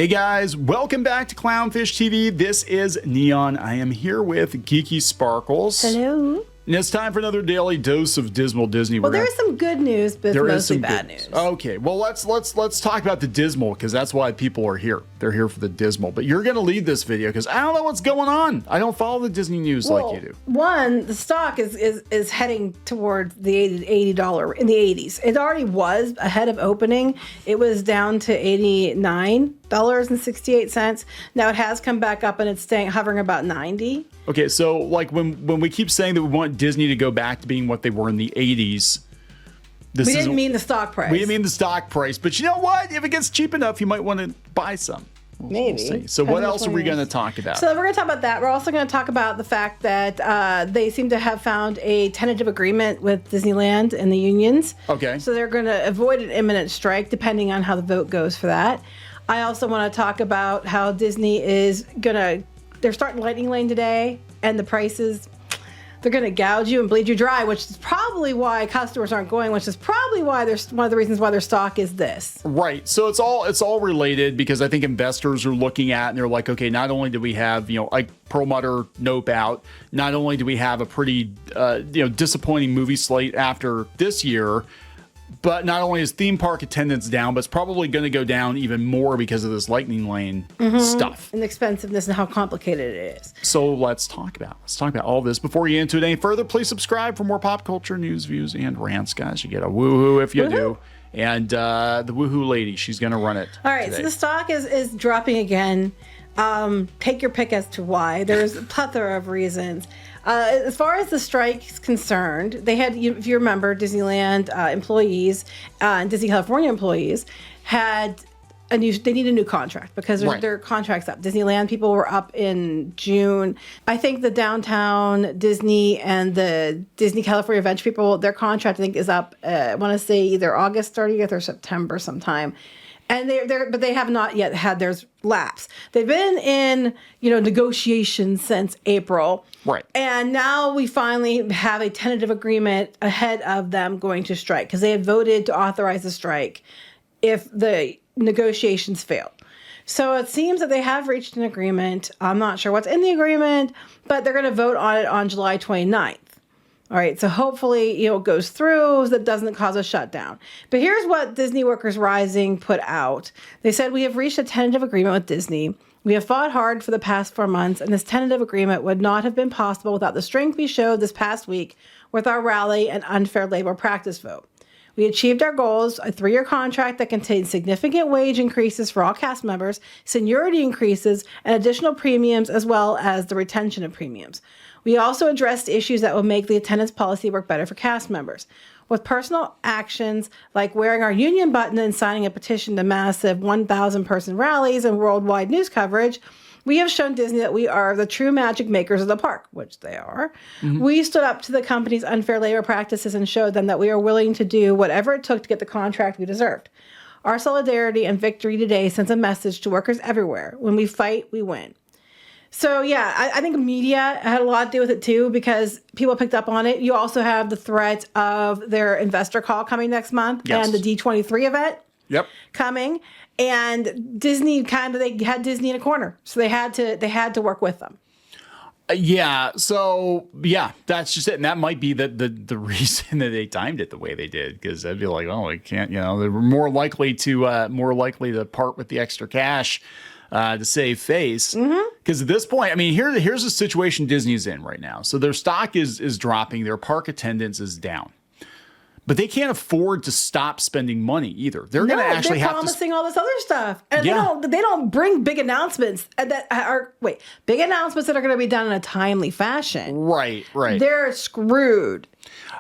Hey guys, welcome back to Clownfish TV. This is Neon. I am here with Geeky Sparkles. Hello. And it's time for another daily dose of dismal Disney. Well, there is some good news, but mostly bad news. Okay, well let's talk about the dismal, because that's why people are here. They're here for the dismal. But you're going to lead this video because I don't know what's going on. I don't follow the Disney news like you do. One, the stock is heading towards the $80 in the 80s. It already was ahead of opening. It was down to $89.68. Now it has come back up and it's hovering about 90. Okay, so like when we keep saying that we want Disney to go back to being what they were in the 80s, we didn't mean the stock price. We didn't mean the stock price, but you know what? If it gets cheap enough, you might want to buy some. Maybe. We'll see. So what else are we going to talk about? So we're going to talk about that. We're also going to talk about the fact that they seem to have found a tentative agreement with Disneyland and the unions. Okay. So they're going to avoid an imminent strike, depending on how the vote goes for that. I also want to talk about how Disney is going to... They're starting Lightning Lane today, and the prices, they're going to gouge you and bleed you dry, which is probably why customers aren't going, which is probably why there's one of the reasons why their stock is this. Right. So it's all related, because I think investors are looking at and they're like, okay, not only do we have, like Perlmutter Nope out, not only do we have a pretty, disappointing movie slate after this year, but not only is theme park attendance down, but it's probably going to go down even more because of this Lightning Lane stuff. And the expensiveness and how complicated it is. So let's talk about all this. Before you get into it any further, please subscribe for more pop culture news, views, and rants, guys. You get a woohoo if you do. And the woohoo lady, she's going to run it. All right, today. So the stock is dropping again. Take your pick as to why. There's a plethora of reasons. As far as the strike is concerned, they had, if you remember, Disneyland employees and Disney California employees had they need a new contract because their contract's up. Disneyland people were up in June. I think the downtown Disney and the Disney California Adventure people, their contract I think is up. I want to say either August 30th or September sometime. And but they have not yet had theirs lapse. They've been in, negotiations since April. Right. And now we finally have a tentative agreement ahead of them going to strike, because they had voted to authorize the strike if the negotiations failed. So it seems that they have reached an agreement. I'm not sure what's in the agreement, but they're going to vote on it on July 29th. All right, so hopefully, it goes through, that doesn't cause a shutdown. But here's what Disney Workers Rising put out. They said, we have reached a tentative agreement with Disney. We have fought hard for the past 4 months, and this tentative agreement would not have been possible without the strength we showed this past week with our rally and unfair labor practice vote. We achieved our goals, a 3-year contract that contains significant wage increases for all cast members, seniority increases, and additional premiums, as well as the retention of premiums. We also addressed issues that will make the attendance policy work better for cast members. With personal actions like wearing our union button and signing a petition to massive 1,000-person rallies and worldwide news coverage, we have shown Disney that we are the true magic makers of the park, which they are. Mm-hmm. We stood up to the company's unfair labor practices and showed them that we are willing to do whatever it took to get the contract we deserved. Our solidarity and victory today sends a message to workers everywhere. When we fight, we win. So, yeah, I think media had a lot to do with it, too, because people picked up on it. You also have the threat of their investor call coming next month and the D23 event coming. And Disney they had Disney in a corner. So they had to work with them. So that's just it. And that might be the reason that they timed it the way they did, because I'd be like, oh, we can't, they were more likely to part with the extra cash to save face. Because at this point, here's the situation Disney's in right now. So their stock is dropping, their park attendance is down. But they can't afford to stop spending money either. They're going to actually have to... They're promising all this other stuff. And they don't bring big announcements that are going to be done in a timely fashion. Right. They're screwed.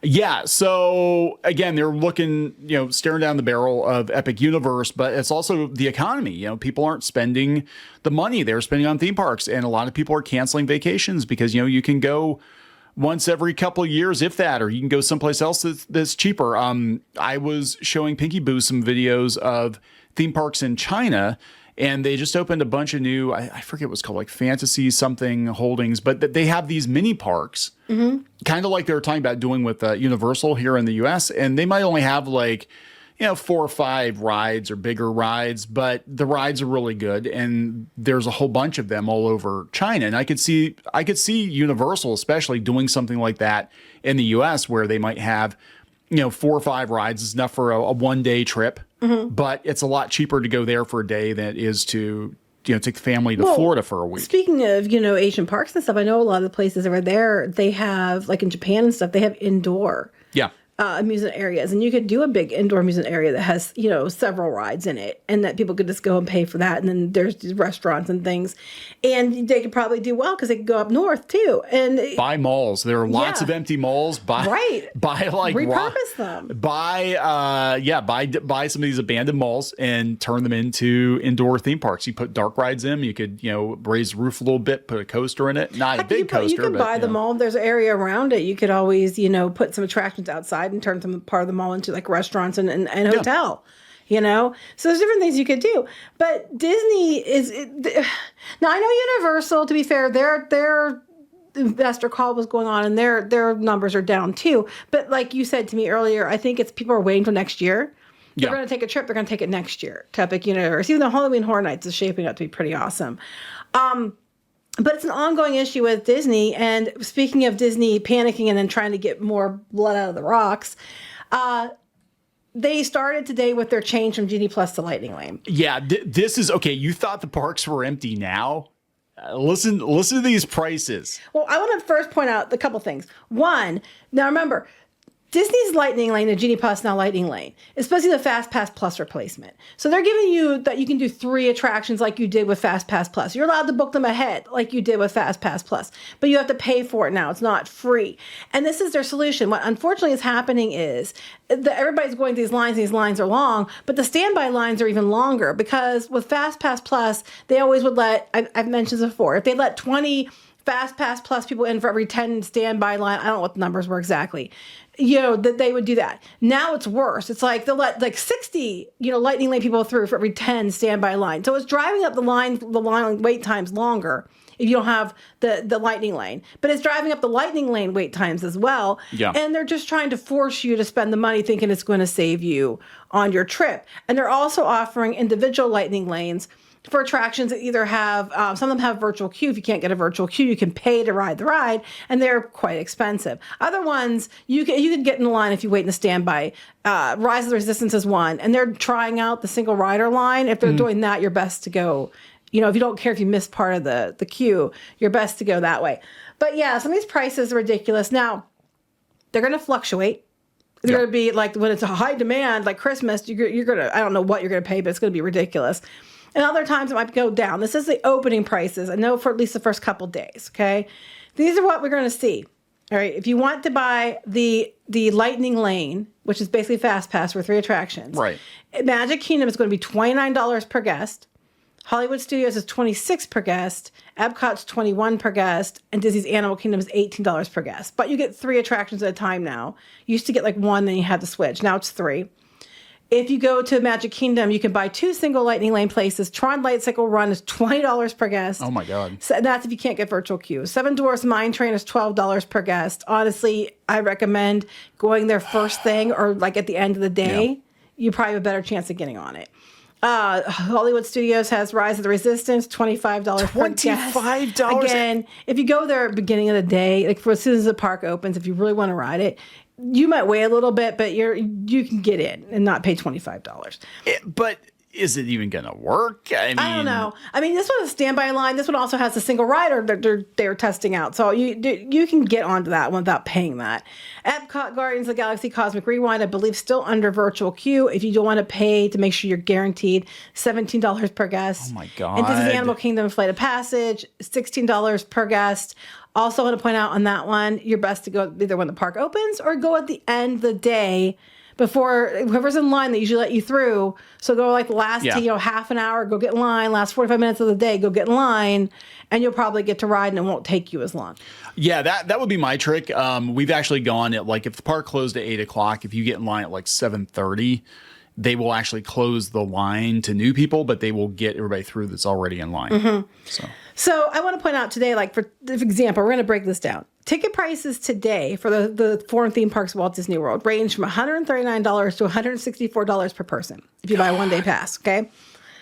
Yeah, so again, they're looking, staring down the barrel of Epic Universe, but it's also the economy. People aren't spending the money they're spending on theme parks, and a lot of people are canceling vacations because, you can go once every couple of years, if that, or you can go someplace else that's cheaper. I was showing Pinky Boo some videos of theme parks in China, and they just opened a bunch of new, I forget what's called, like Fantasy something Holdings, but they have these mini parks, kind of like they were talking about doing with Universal here in the US, and they might only have like, 4 or 5 rides or bigger rides, but the rides are really good, and there's a whole bunch of them all over China. And I could see Universal especially doing something like that in the US, where they might have 4 or 5 rides is enough for a 1-day trip, but it's a lot cheaper to go there for a day than it is to take the family to Florida for a week. Speaking of, Asian parks and stuff, I know a lot of the places over there, they have, like in Japan and stuff, they have indoor amusement areas. And you could do a big indoor amusement area that has, several rides in it, and that people could just go and pay for that. And then there's these restaurants and things. And they could probably do well because they could go up north too. And buy malls. There are lots of empty malls. Buy like repurpose them. Buy some of these abandoned malls and turn them into indoor theme parks. You put dark rides in. You could raise the roof a little bit, put a coaster in it. Not a big coaster. You could buy the mall. There's an area around it. You could always put some attractions outside and turn some part of the mall into like restaurants and hotel. So there's different things you could do. But Disney now I know Universal, to be fair, their investor call was going on and their numbers are down too. But like you said to me earlier, I think it's people are waiting till next year. They're going to take a trip. They're going to take it next year to Epic Universe. Even though Halloween Horror Nights is shaping up to be pretty awesome. But it's an ongoing issue with Disney. And speaking of Disney panicking and then trying to get more blood out of the rocks, they started today with their change from Genie Plus to Lightning Lane. Yeah, this is okay. You thought the parks were empty now? Listen to these prices. Well, I want to first point out a couple things. One, now remember, Disney's Lightning Lane, the Genie Plus, now Lightning Lane, is supposed to be the FastPass Plus replacement. So they're giving you that you can do 3 attractions like you did with FastPass Plus. You're allowed to book them ahead like you did with FastPass Plus, but you have to pay for it now. It's not free. And this is their solution. What unfortunately is happening is that everybody's going through these lines. These lines are long, but the standby lines are even longer because with FastPass Plus, they always would let, I've mentioned this before, if they let 20 FastPass Plus people in for every 10 standby line, I don't know what the numbers were exactly, that they would do that. Now it's worse. It's like they'll let like 60, Lightning Lane people through for every 10 standby line. So it's driving up the line wait times longer if you don't have the Lightning Lane. But it's driving up the Lightning Lane wait times as well. Yeah. And they're just trying to force you to spend the money thinking it's going to save you on your trip. And they're also offering individual Lightning Lanes for attractions that either have, some of them have virtual queue. If you can't get a virtual queue, you can pay to ride the ride, and they're quite expensive. Other ones, you can get in the line if you wait in the standby. Rise of the Resistance is one, and they're trying out the single rider line. If they're doing that, you're best to go. If you don't care if you miss part of the queue, you're best to go that way. But yeah, some of these prices are ridiculous. Now, they're going to fluctuate. They're going to be like when it's a high demand, like Christmas, you're going to, I don't know what you're going to pay, but it's going to be ridiculous. And other times it might go down. This is the opening prices. I know for at least the first couple days, okay? These are what we're going to see. All right, if you want to buy the Lightning Lane, which is basically FastPass for 3 attractions. Right. Magic Kingdom is going to be $29 per guest. Hollywood Studios is $26 per guest. Epcot's $21 per guest. And Disney's Animal Kingdom is $18 per guest. But you get 3 attractions at a time now. You used to get like 1, then you had to switch. Now it's 3. If you go to Magic Kingdom, you can buy 2 single Lightning Lane places. Tron Light Cycle Run is $20 per guest. Oh, my God. So that's if you can't get virtual queue. Seven Dwarfs Mine Train is $12 per guest. Honestly, I recommend going there first thing or like at the end of the day. Yeah. You probably have a better chance of getting on it. Hollywood Studios has Rise of the Resistance, $25 per guest. $25? Again, if you go there at the beginning of the day, like for as soon as the park opens, if you really want to ride it, you might wait a little bit, but you can get in and not pay $25. But is it even going to work? I don't know. I mean, this one is a standby line. This one also has a single rider that they're testing out. So you can get onto that one without paying that. Epcot Guardians of the Galaxy Cosmic Rewind, I believe, still under virtual queue. If you don't want to pay to make sure you're guaranteed, $17 per guest. Oh, my God. And Disney's Animal Kingdom Flight of Passage, $16 per guest. Also want to point out on that one, you're best to go either when the park opens or go at the end of the day before whoever's in line, they usually let you through. So go like the last half an hour, go get in line, last 45 minutes of the day, go get in line, and you'll probably get to ride and it won't take you as long. Yeah, that would be my trick. We've actually gone at like if the park closed at 8 o'clock, if you get in line at like 7:30, they will actually close the line to new people, but they will get everybody through that's already in line. Mm-hmm. So I want to point out today, like for example, we're going to break this down. Ticket prices today for the foreign theme parks of Walt Disney World range from $139 to $164 per person if you buy a one-day pass, okay?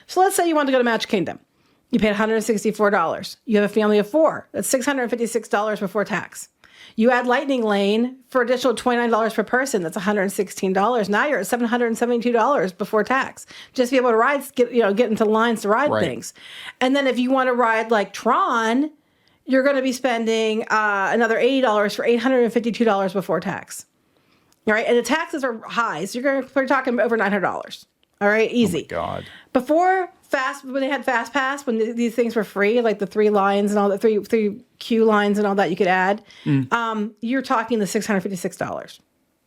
So let's say you want to go to Magic Kingdom. You paid $164. You have a family of 4. That's $656 before tax. You add Lightning Lane for additional $29 per person. That's $116. Now you're at $772 before tax. Just to be able to ride, get into lines to ride things. And then if you want to ride like Tron, you're going to be spending another $80 for $852 before tax. All right, and the taxes are high, so we're talking over $900. All right, easy. Oh my God. Before when they had FastPass, when these things were free, like the 3 lines and all the three queue lines and all that you could add, you're talking the $656.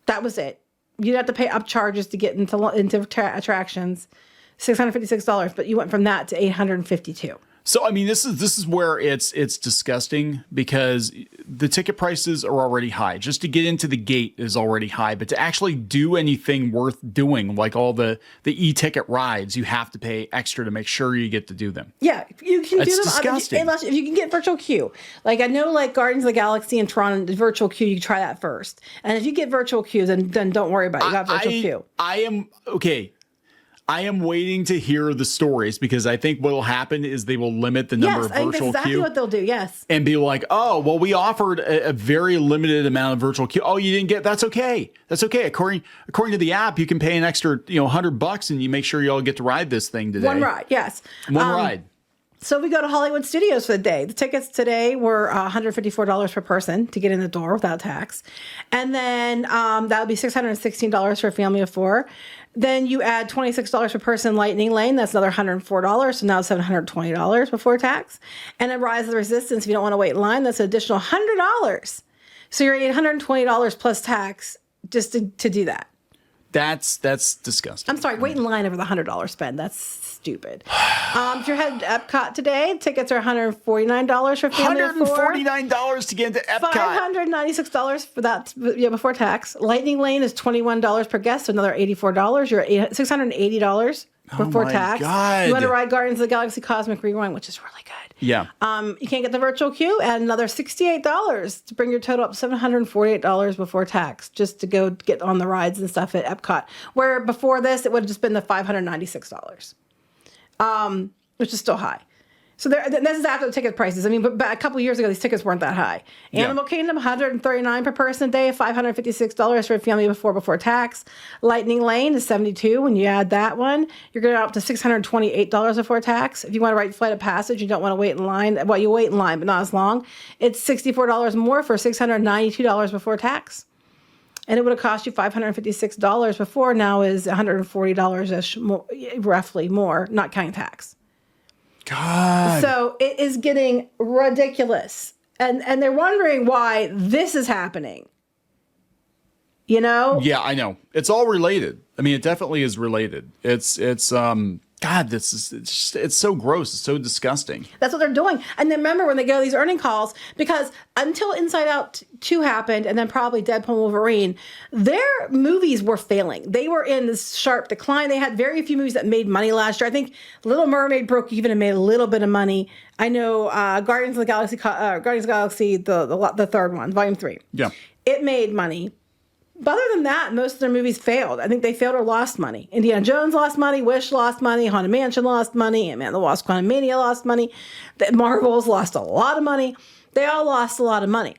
That was it. You didn't have to pay upcharges to get into attractions, $656, but you went from that to $852. So, I mean, this is where it's disgusting because the ticket prices are already high. Just to get into the gate is already high, but to actually do anything worth doing, like all the e-ticket rides, you have to pay extra to make sure you get to do them. Yeah, you can do them. Disgusting. Unless if you can get virtual queue. Like I know, like Guardians of the Galaxy and Tron, the virtual queue, you can try that first. And if you get virtual queue, then don't worry about it. You got virtual queue. I am waiting to hear the stories because I think what will happen is they will limit the number of virtual queue. Yes, exactly what they'll do. Yes, and be like, oh, well, we offered a very limited amount of virtual queue. Oh, you didn't get? That's okay. That's okay. According to the app, you can pay an extra $100 and you make sure you all get to ride this thing today. One ride, yes, one ride. So we go to Hollywood Studios for the day. The tickets today were $154 per person to get in the door without tax. And then that would be $616 for a family of 4. Then you add $26 per person Lightning Lane. That's another $104. So now it's $720 before tax. And then Rise of the Resistance, if you don't want to wait in line, that's an additional $100. So you're $820 plus tax just to do that. That's disgusting. I'm sorry, wait in line over the $100 spend. That's stupid. If you're headed to Epcot today, tickets are $149 for family of 4. $149 to get into Epcot. $596 for that before tax. Lightning Lane is $21 per guest, so another $84. You're at $680 before tax. God. You want to ride Guardians of the Galaxy Cosmic Rewind, which is really good. Yeah. You can't get the virtual queue, add another $68 to bring your total up $748 before tax, just to go get on the rides and stuff at Epcot. Where before this, it would have just been the $596, which is still high. So this is after the ticket prices. I mean, but a couple of years ago, these tickets weren't that high. Animal Kingdom, $139 per person a day, $556 for a family of 4 before tax. Lightning Lane is $72. When you add that one, you're going up to $628 before tax. If you want to ride Flight of Passage, you don't want to wait in line. Well, you wait in line, but not as long. It's $64 more for $692 before tax. And it would have cost you $556 before. Now is $140-ish, roughly more, not counting tax. God. So it is getting ridiculous. And they're wondering why this is happening. You know? Yeah, I know. It's all related. I mean, it definitely is related. It's God, it's so gross. It's so disgusting. That's what they're doing. And then remember when they go to these earning calls, because until Inside Out 2 happened, and then probably Deadpool and Wolverine, their movies were failing. They were in this sharp decline. They had very few movies that made money last year. I think Little Mermaid broke even and made a little bit of money. I know Guardians of the Galaxy, the third one, Volume 3. Yeah. It made money. But other than that, most of their movies failed. I think they failed or lost money. Indiana Jones lost money. Wish lost money. Haunted Mansion lost money. Ant-Man and the Wasp: Quantumania lost money. The Marvels lost a lot of money. They all lost a lot of money.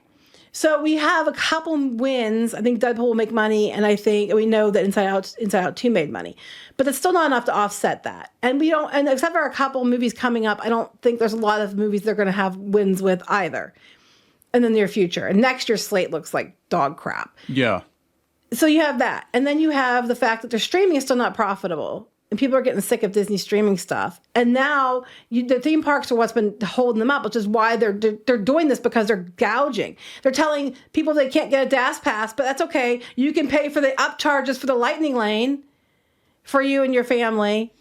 So we have a couple wins. I think Deadpool will make money, and I think we know that Inside Out 2 made money. But it's still not enough to offset that. And we don't, and except for a couple movies coming up, I don't think there's a lot of movies they're going to have wins with either in the near future. And next year's slate looks like dog crap. Yeah. So you have that. And then you have the fact that their streaming is still not profitable. And people are getting sick of Disney streaming stuff. And now the theme parks are what's been holding them up, which is why they're doing this, because they're gouging. They're telling people they can't get a DAS pass, but that's okay. You can pay for the upcharges for the Lightning Lane for you and your family,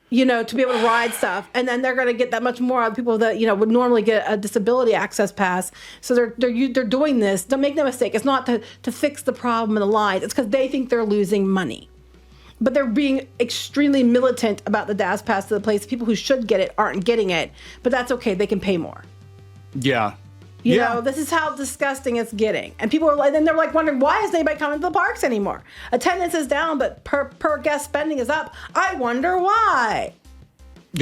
to be able to ride stuff. And then they're going to get that much more out of people that, would normally get a disability access pass. So they're doing this. Don't make no mistake. It's not to fix the problem in the lines. It's because they think they're losing money. But they're being extremely militant about the DAS pass to the place. People who should get it aren't getting it. But that's okay. They can pay more. Yeah. You know, this is how disgusting it's getting. And people are like, then they're like wondering, why isn't anybody coming to the parks anymore? Attendance is down, but per guest spending is up. I wonder why.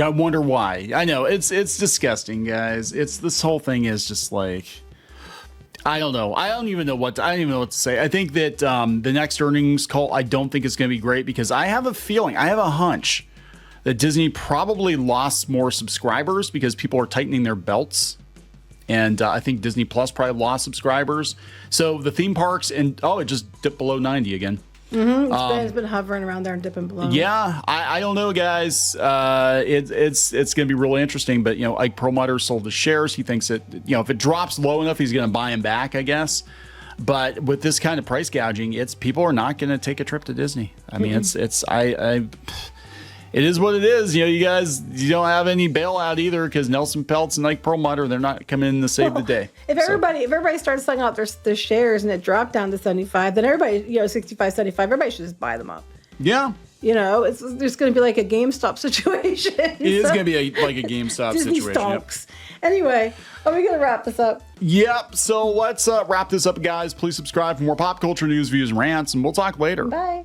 I wonder why. I know it's disgusting, guys. This whole thing is just like, I don't know. I don't even know what to say. I think that the next earnings call, I don't think it's going to be great because I have a feeling, I have a hunch that Disney probably lost more subscribers because people are tightening their belts. And I think Disney Plus probably lost subscribers. So the theme parks it just dipped below 90 again. It's been hovering around there and dipping below. Yeah, I don't know, guys. It's going to be really interesting. But, Ike Perlmutter sold his shares. He thinks that, if it drops low enough, he's going to buy them back, I guess. But with this kind of price gouging, people are not going to take a trip to Disney. I mean, it is what it is. You guys, you don't have any bailout either because Nelson Peltz and Ike Perlmutter, they're not coming in to save the day. If everybody starts selling out their shares and it dropped down to 75, then everybody, 65, 75, everybody should just buy them up. Yeah. There's going to be like a GameStop situation. It is going to be like a GameStop Disney situation. stonks. Yep. Anyway, are we going to wrap this up? Yep. So let's wrap this up, guys. Please subscribe for more pop culture news, views, and rants, and we'll talk later. Bye.